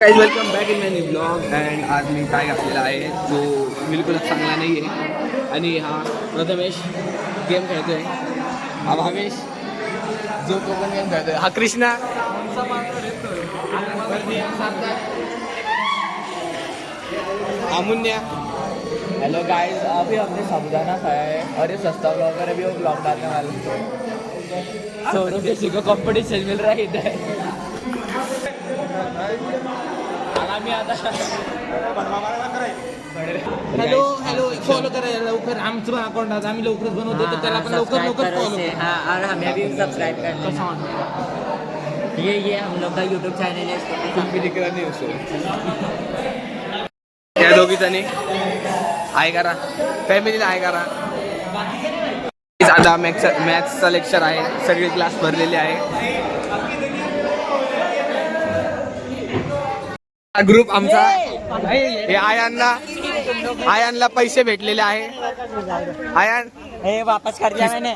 Guys welcome back in my new blog and आज मी काय घातलेला आहे जो बिलकुलच चांगला नाही आहे आणि हा प्रथमेश गेम खेळतोय, हा भावेश जो तो पण गेम खेळतोय, हा कृष्णा अमुन्या। हेलो गाइस, अभी हमने साबुदाना खाया है और ये सस्ता ब्लॉगर अभी वो ब्लॉग डालने वाला 100 रुपये किसी को कॉम्पिटिशन मिल रहा है इधर। आगामी आता हॅलो हॅलो फॉलो करायला लवकर आमचं अकाउंट आज आम्ही लवकरच बनवतो तर त्याला पण लवकर लवकर फॉलो हाँ, और हमें भी सब्सक्राइब करना है। ये हम लोग का यूट्यूब चैनल है। तुम्ही तिकडे नाही असो त्या दोघी जणी आहे करा, फॅमिलीला आहे करा। आता मॅथ्सचा लेक्चर आहे, सगळे क्लास भरलेले आहे। ग्रुप आमचा हे आयानला पैसे भेटलेले आहे। आयान ए, वापस कर दिया मैंने।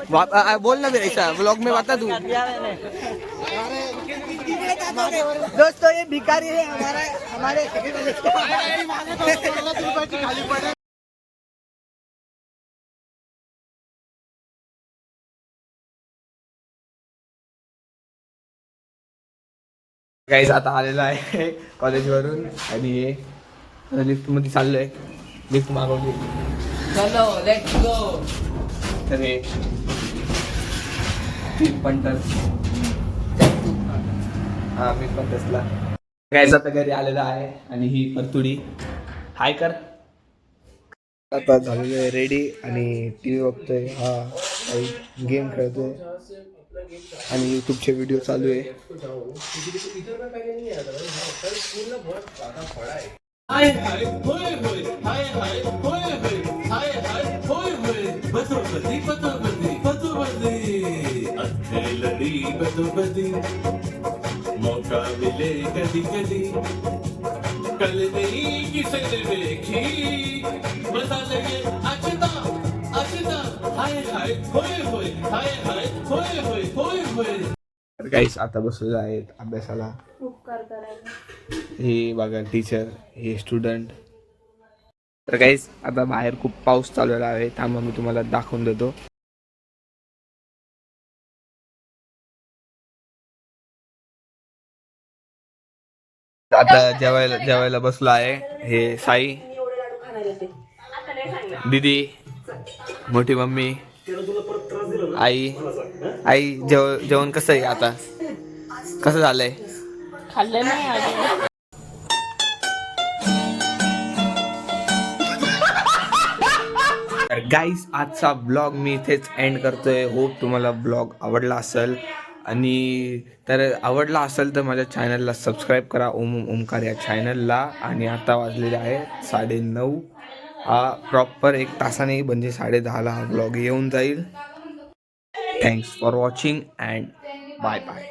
बोल ना फिर ऐसा ब्लॉग में बता तू। दोस्तों ये भिखारी है हमारे गाइस आता आलेला आहे कॉलेजवरून आणि लिफ्ट मध्ये चाललोय, लिफ्ट मागवली चलो लेट्स गो। तर हे पंटर हा मी पण तसला गाइस आता घरी आलेला आहे आणि ही परतुडी हाय कर आता झालेलं आहे रेडी आणि टी व्ही बघतोय, हा गेम खेळतोय आणि यूट्यूबचे व्हिडिओ चालू आहे। मौका मिले कदी कदी कल नहीं किसे ने देखी मजा लगे अचता अचता हाय हाय होय होय हाय हाय होय होय होय होय। तर गाइस आता बसलेले आहेत अभ्यासाला, हे बघा टीचर, हे स्टुडंट। तर गाइस आता बाहेर खूप पाऊस चालू आहे, थांबा मी तुम्हाला दाखवून देतो। आता जेवायला बसलो आहे, हे साई, दीदी, मोठी मम्मी, आई जेवण कसं आहे आता, कसं झालंय? खाल्ले नाही तर गाईस आजचा ब्लॉग मी इथेच एंड करतोय। होप तुम्हाला ब्लॉग आवडला असेल आणि तर आवडला असेल तर माझ्या चॅनलला सबस्क्राईब करा, ओमकार या चॅनलला। आणि आता वाजलेले आहे 9:30, हा प्रॉपर 1 तासाने म्हणजे 10:30ला हा ब्लॉग येऊन जाईल। Thanks for watching and bye bye.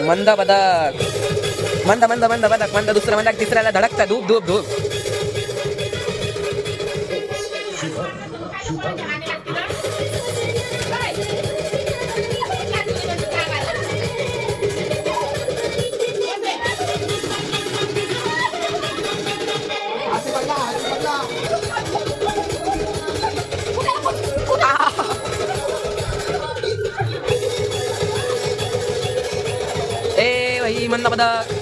मंदा बदक मंदा बदक मंदा दुसरा मंदा तिसऱ्याला धडकता धूप धूप धूप। ए भाई मंदा बदक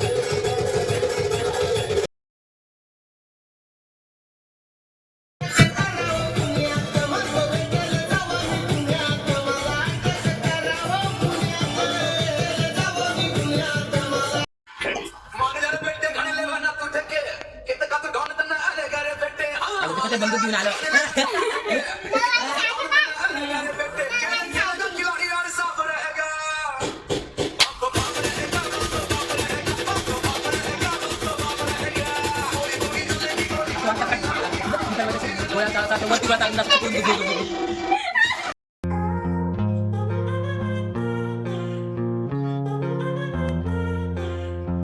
बंदूक घेऊन आलो। वरती